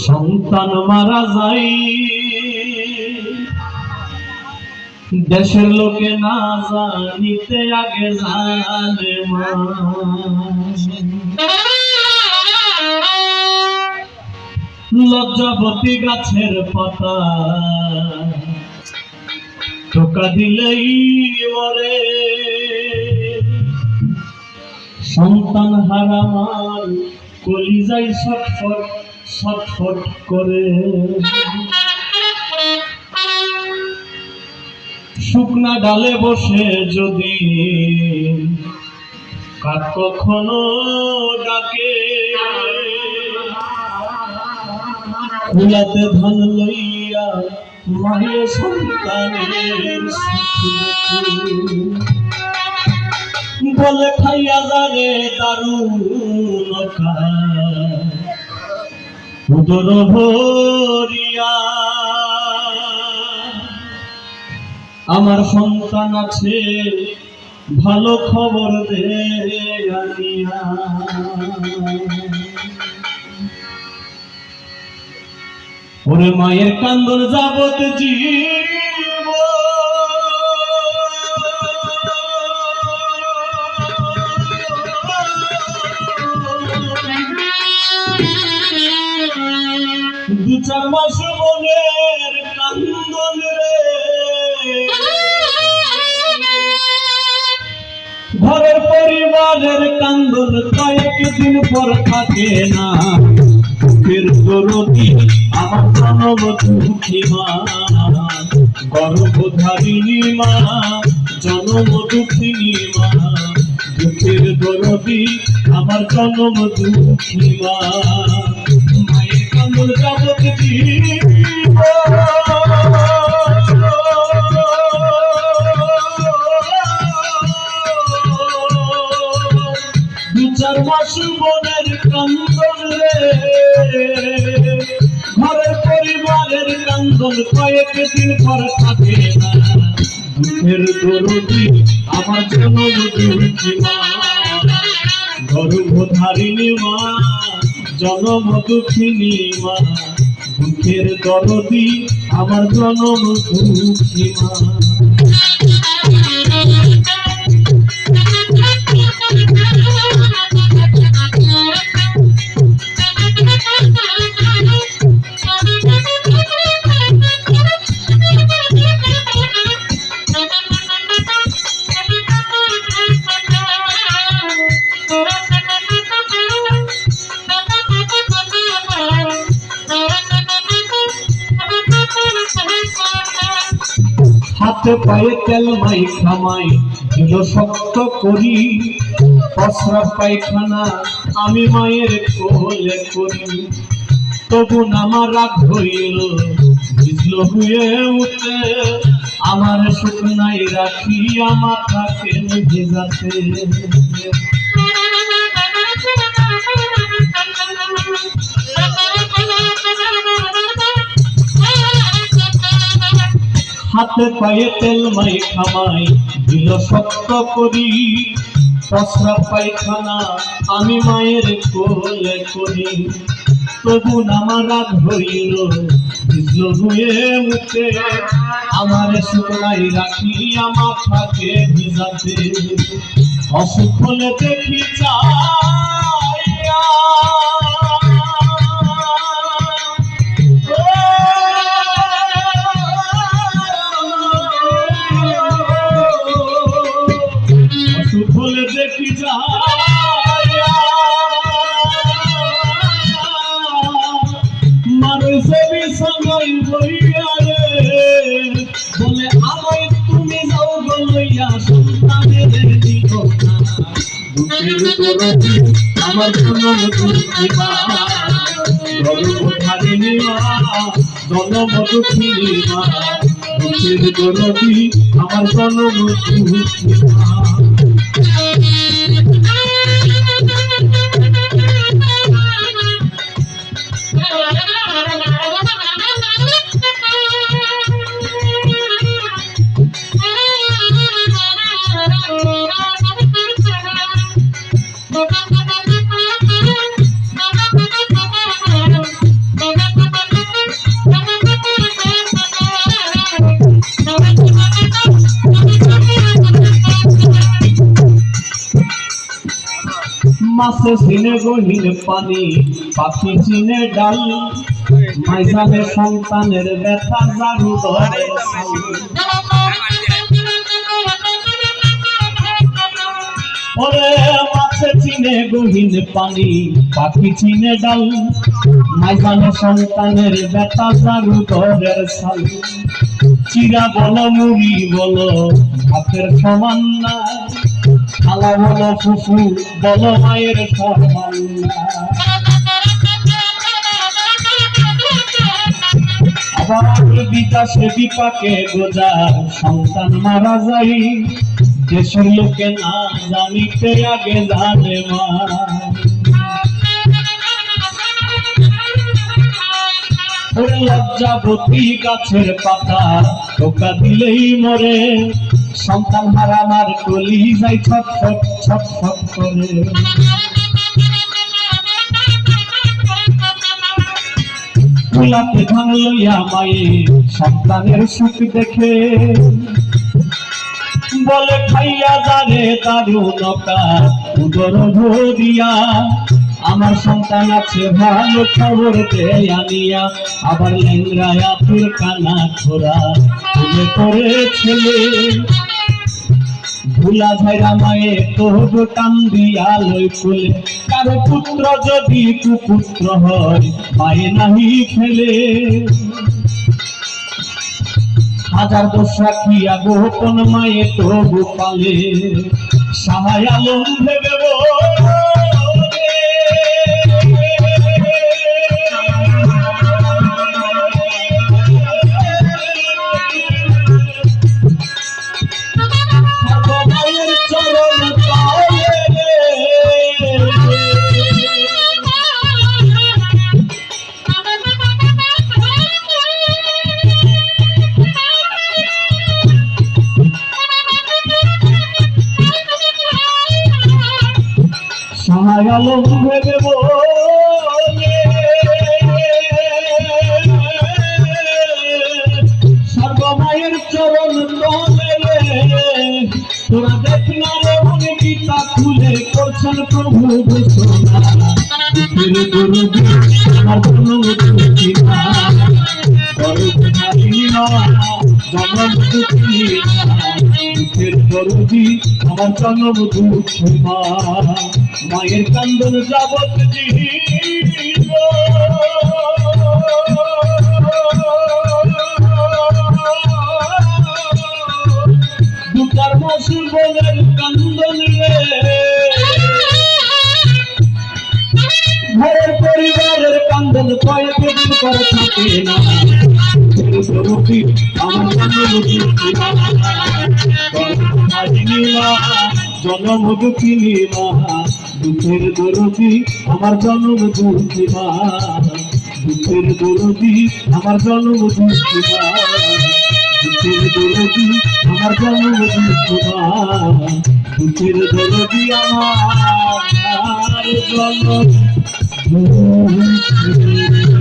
সন্তান মারা যায় দেশের লোকে না জানিতে আগে জানে মা। লজ্জাবতী গাছের পাতা টোকা দিলেই মরে, সন্তান হারা মার কলিজাই ছটফট ছটফট করে। শুকনা ডালে বসে যদি কাক কখনো ডাকে, কুলাতে ধান লইয়া মায়ের সন্তানের বলে খাইয়া যারে দারুণ উদর ভরিয়া। আমার সন্তান আছে ভালো খবর দে আনিয়া। ওরে মায়ের কান্দন যাবত জীব দু চার মাস মনের কান্দন রে, ঘরের পরিবারের কান্দন কয়েকদিন পর থাকে না। ফের দরদি আমার জনম দুঃখী মা, গর্ভধারিণী মা, জনম দুঃখিনী মা, দুঃখের দরদি আমার জনম দুঃখী মা। মায়ের কান্দন যাবত জীব দু চার মাস মনের কান্দন রে, ঘরের পরিবারের কান্দন কয়েকদিন পর থাকে না। দুঃখের দরদি আমার জনম দুঃখী মা, গর্ভধারিণী মা, জনম দুঃখিনী মা, দুঃখের দরদি আমার জনম দুঃখী মা। হাতে পায়ে তেল মাই খামাই দিল শক্ত করি, পসরা পায়খানা আমি মায়ের কোলে করি। তবু আমার রাগ হইল ভিজল হয়ে উঠে, আমার শুকনাই রাখি আমার থাকে ভেজাতে। হাতে পায়ে তেল মাই খামাই দিল শক্ত করি, পসরা পায়খানা আমি মায়ের কোলে করি। তবু আমার রাগ হইল ভিজল হয়ে উঠে, আমার শুকনাই রাখি আমার থাকে ভিজাতে। অসুখ হলে দেখি চাইয়া ভুলে দেখি যায় মানুষ বিছানায় বইয়া রে, বলে আমায় তুমি যাও বলইয়া সন্তানের দিত না। দুঃখের দরদি আমার জনম দুঃখী মা, গর্ভধারিণী মা, জনম দুঃখিনী মা, দুঃখের দরদি আমার জনম দুঃখী মা। Thank you. মাছে চিনে গহীন পানি, পাখি চিনে ডাল, মাইজানে সন্তানের ব্যথা জারু ধরে ছাল। ওরে মাছে চিনে গহীন পানি, পাখি চিনে ডাল, মাইজানে সন্তানের ব্যথা জারু ধরে ছাল। চিরা বলো মুড়ি বলো ভাতের সমান না, খালা বলো ফুফু বলো মায়ের সমান না। আবার বিকাশে বিপাকে গোজার সন্তান মারা যায়, দেশের লোকে না জানিতে আগে জানে মা। লজ্জাবতী গাছের পাতা টোকা দিলেই মরে, সন্তান হারা আমার কলি যাই ছটফট ছটফট করে। গোলাপে ধান লইয়া মায়ে সন্তানের সুখ দেখে, বলে খাইয়া যারে দারুণকা উদর ভরিয়া, আমার সন্তান আছে ভালো খবর দে আনিয়া। আবার লেংরায়া কানা খোরা তুলে করে ছেলে, ভুলা ঝাইরা মায়ে তোর কান্দিয়া লই ফুলে। কারো পুত্র যদি কুপুত্র হয় মায়ে নাহি ফেলে, হাজার দোষ রাখিয়া গোপন মায়ে তবু পালে। সাহায় আলম ভেবে সাহায় আলম ভেবে বলে, সর্বমায়ের চরণ তলে। তোরা দেখ না রে মনে গীতা খুলে করছেন প্রভু ঘোষণা। আমার জন্ম দুঃখী মা, জন্ম দুঃখী দুঃখের দরদি আমার জন্ম দুঃখী মা। মায়ের কান্দন যাবত জীব, দুটার মাসুর বলের কান্দন রে। ঘরের পরিবারের কান্দন কয়েকদিন করে থাকে না, আমার জন্ম দুঃখিনী মা। দুঃখের দরদি আমার জন্ম দুঃখী মা, দুঃখের দরদি আমার জন্ম দুঃখী মা, দুঃখের দরদি আমার জন্ম দুঃখী মা, দুঃখের দরদি আমার জন্ম দুঃখী।